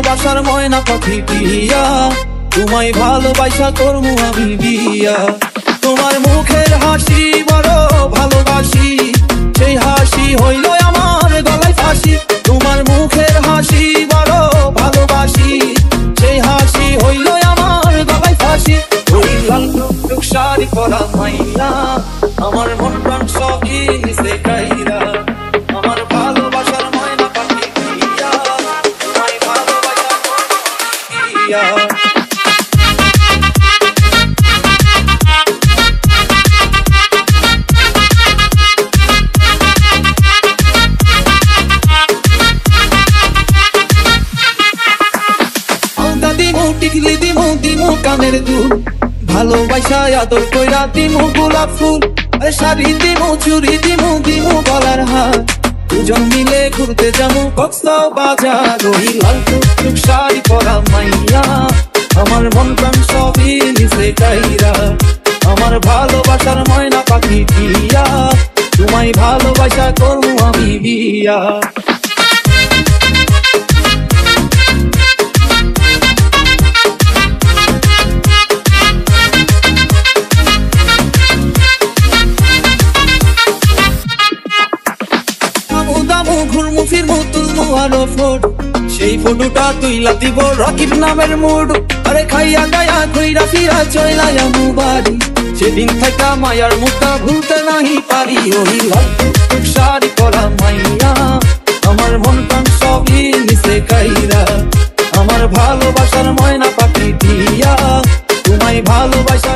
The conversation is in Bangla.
ভালোবাসার ময়না পাখি টিয়া, তোমায় ভালোবাসা করবো আমি বিয়া। তোমার মুখের হাসি বড় ভালোবাসি, সেই হাসি হইল আমার গলায় ফাঁসি। তোমার মুখের হাসি বড় ভালোবাসি, সেই হাসি হইল আমার গলায় ফাঁসি। ওই লাল টুকটুক শাড়ি পরা মাইয়া, আমার মন প্রাণ সবই নিছে কাইরা। আমার ভালোবাসার ময়না পাখি টিয়া, তোমায় ভালোবাসা করবো বিয়া। টিকলি দিমু দিমু কানের দুল, ভালোবাসা আদর কইরা দিমু গোলাপ ফুল। শাড়ি দিমু চুড়ি দিমু দিমু গলার হার, দুজন মিলে ঘুরতে যাবো কক্সবাজার। ওই লাল টুকটুক শাড়ি পরা মাইয়া, আমার মন প্রাণ সবই নিছে কাইরা। আমার ভালোবাসার ময়না পাখি টিয়া, তোমায় ভালোবাসা করবো আমি বিয়া। ঘুরমু ফিরমু তুলমু আরো ফটো, সেই ফটোটা তুইলা দিব রকিব নামের মুড। আরে খাইয়া গায়া ঘুইরা ফিরা চইলা আমু বাড়ি, সেদিন থাকা মায়ার মুখটা ভুলতে নাহি পারি। ওই লাল টুকটুক শাড়ি পরা মাইয়া, আমার মন প্রাণ সবই নিছে কাইরা। আমার ভালোবাসার ময়না পাখি টিয়া, তোমায় ভালোবাসা